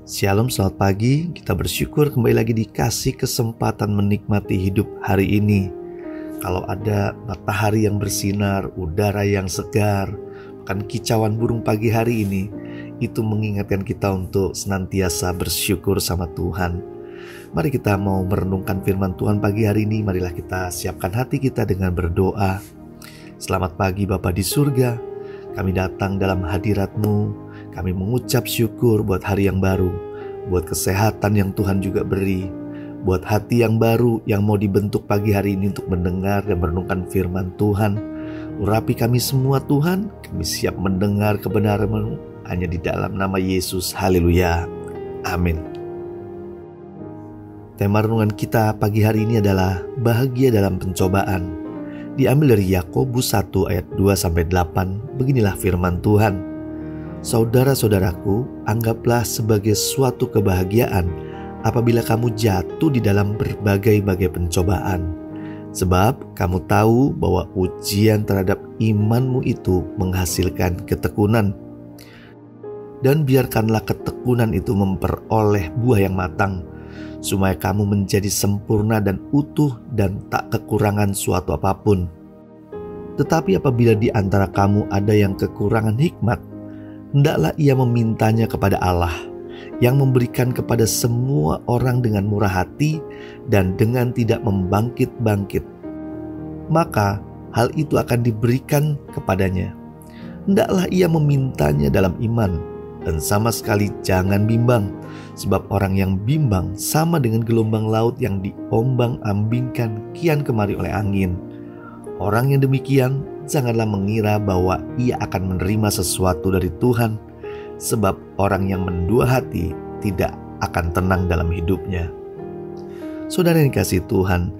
Shalom, selamat pagi. Kita bersyukur kembali lagi dikasih kesempatan menikmati hidup hari ini. Kalau ada matahari yang bersinar, udara yang segar, bahkan kicauan burung pagi hari ini, itu mengingatkan kita untuk senantiasa bersyukur sama Tuhan. Mari kita mau merenungkan firman Tuhan pagi hari ini. Marilah kita siapkan hati kita dengan berdoa. Selamat pagi Bapa di surga, kami datang dalam hadirat-Mu. Kami mengucap syukur buat hari yang baru, buat kesehatan yang Tuhan juga beri, buat hati yang baru yang mau dibentuk pagi hari ini untuk mendengar dan merenungkan firman Tuhan. Urapi kami semua Tuhan, kami siap mendengar kebenaran-Mu hanya di dalam nama Yesus. Haleluya. Amin. Tema renungan kita pagi hari ini adalah bahagia dalam pencobaan. Diambil dari Yakobus 1 ayat 2-8. Beginilah firman Tuhan. Saudara-saudaraku, anggaplah sebagai suatu kebahagiaan apabila kamu jatuh di dalam berbagai-bagai pencobaan. Sebab kamu tahu bahwa ujian terhadap imanmu itu menghasilkan ketekunan. Dan biarkanlah ketekunan itu memperoleh buah yang matang, supaya kamu menjadi sempurna dan utuh dan tak kekurangan suatu apapun. Tetapi apabila di antara kamu ada yang kekurangan hikmat, hendaklah ia memintanya kepada Allah, yang memberikan kepada semua orang dengan murah hati dan dengan tidak membangkit-bangkit. Maka hal itu akan diberikan kepadanya. Hendaklah ia memintanya dalam iman, dan sama sekali jangan bimbang, sebab orang yang bimbang sama dengan gelombang laut yang diombang-ambingkan kian kemari oleh angin. Orang yang demikian janganlah mengira bahwa ia akan menerima sesuatu dari Tuhan, sebab orang yang mendua hati tidak akan tenang dalam hidupnya. Saudara yang dikasihi Tuhan,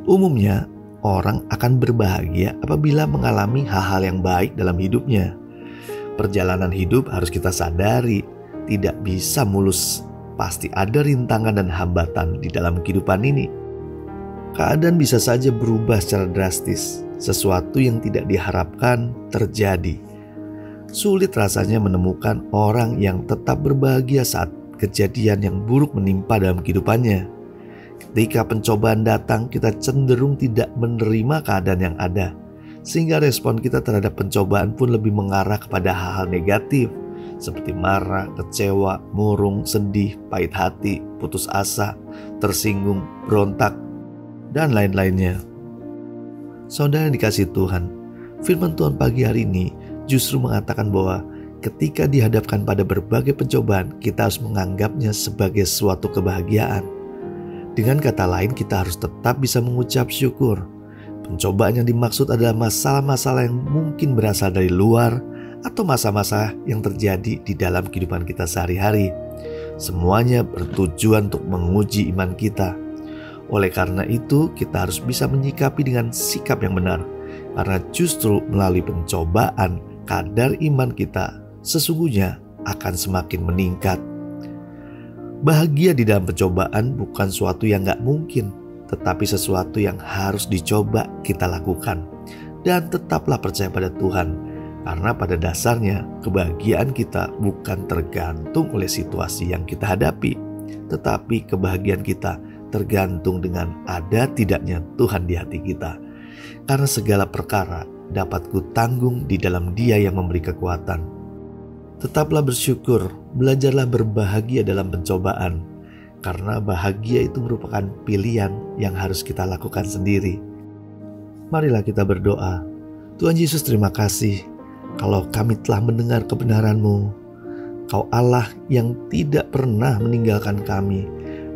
umumnya orang akan berbahagia apabila mengalami hal-hal yang baik dalam hidupnya. Perjalanan hidup harus kita sadari tidak bisa mulus, pasti ada rintangan dan hambatan di dalam kehidupan ini. Keadaan bisa saja berubah secara drastis, sesuatu yang tidak diharapkan terjadi. Sulit rasanya menemukan orang yang tetap berbahagia saat kejadian yang buruk menimpa dalam kehidupannya. Ketika pencobaan datang, kita cenderung tidak menerima keadaan yang ada, sehingga respon kita terhadap pencobaan pun lebih mengarah kepada hal-hal negatif, seperti marah, kecewa, murung, sedih, pahit hati, putus asa, tersinggung, berontak, dan lain-lainnya. Saudara yang dikasihi Tuhan, firman Tuhan pagi hari ini justru mengatakan bahwa ketika dihadapkan pada berbagai pencobaan, kita harus menganggapnya sebagai suatu kebahagiaan. Dengan kata lain, kita harus tetap bisa mengucap syukur. Pencobaan yang dimaksud adalah masalah-masalah yang mungkin berasal dari luar atau masa-masa yang terjadi di dalam kehidupan kita sehari-hari. Semuanya bertujuan untuk menguji iman kita. Oleh karena itu, kita harus bisa menyikapi dengan sikap yang benar, karena justru melalui pencobaan, kadar iman kita sesungguhnya akan semakin meningkat. Bahagia di dalam pencobaan bukan suatu yang gak mungkin, tetapi sesuatu yang harus dicoba kita lakukan. Dan tetaplah percaya pada Tuhan, karena pada dasarnya kebahagiaan kita bukan tergantung oleh situasi yang kita hadapi, tetapi kebahagiaan kita tergantung dengan ada tidaknya Tuhan di hati kita. Karena segala perkara dapat kutanggung di dalam Dia yang memberi kekuatan. Tetaplah bersyukur, belajarlah berbahagia dalam pencobaan, karena bahagia itu merupakan pilihan yang harus kita lakukan sendiri. Marilah kita berdoa. Tuhan Yesus, terima kasih kalau kami telah mendengar kebenaran-Mu. Kau Allah yang tidak pernah meninggalkan kami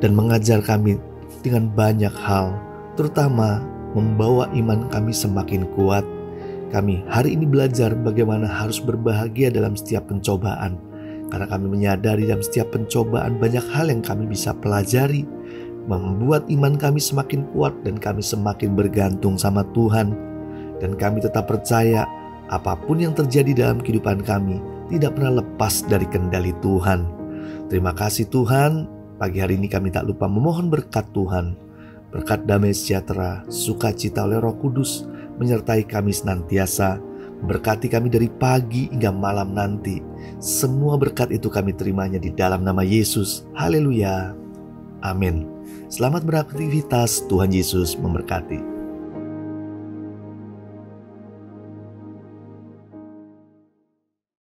dan mengajar kami dengan banyak hal, terutama membawa iman kami semakin kuat. Kami hari ini belajar bagaimana harus berbahagia dalam setiap pencobaan, karena kami menyadari dalam setiap pencobaan banyak hal yang kami bisa pelajari, membuat iman kami semakin kuat dan kami semakin bergantung sama Tuhan. Dan kami tetap percaya apapun yang terjadi dalam kehidupan kami tidak pernah lepas dari kendali Tuhan. Terima kasih Tuhan. Pagi hari ini kami tak lupa memohon berkat Tuhan, berkat damai sejahtera, sukacita oleh Roh Kudus menyertai kami senantiasa, Berkati kami dari pagi hingga malam nanti. Semua berkat itu kami terimanya di dalam nama Yesus. Haleluya. Amin. Selamat beraktivitas. Tuhan Yesus memberkati.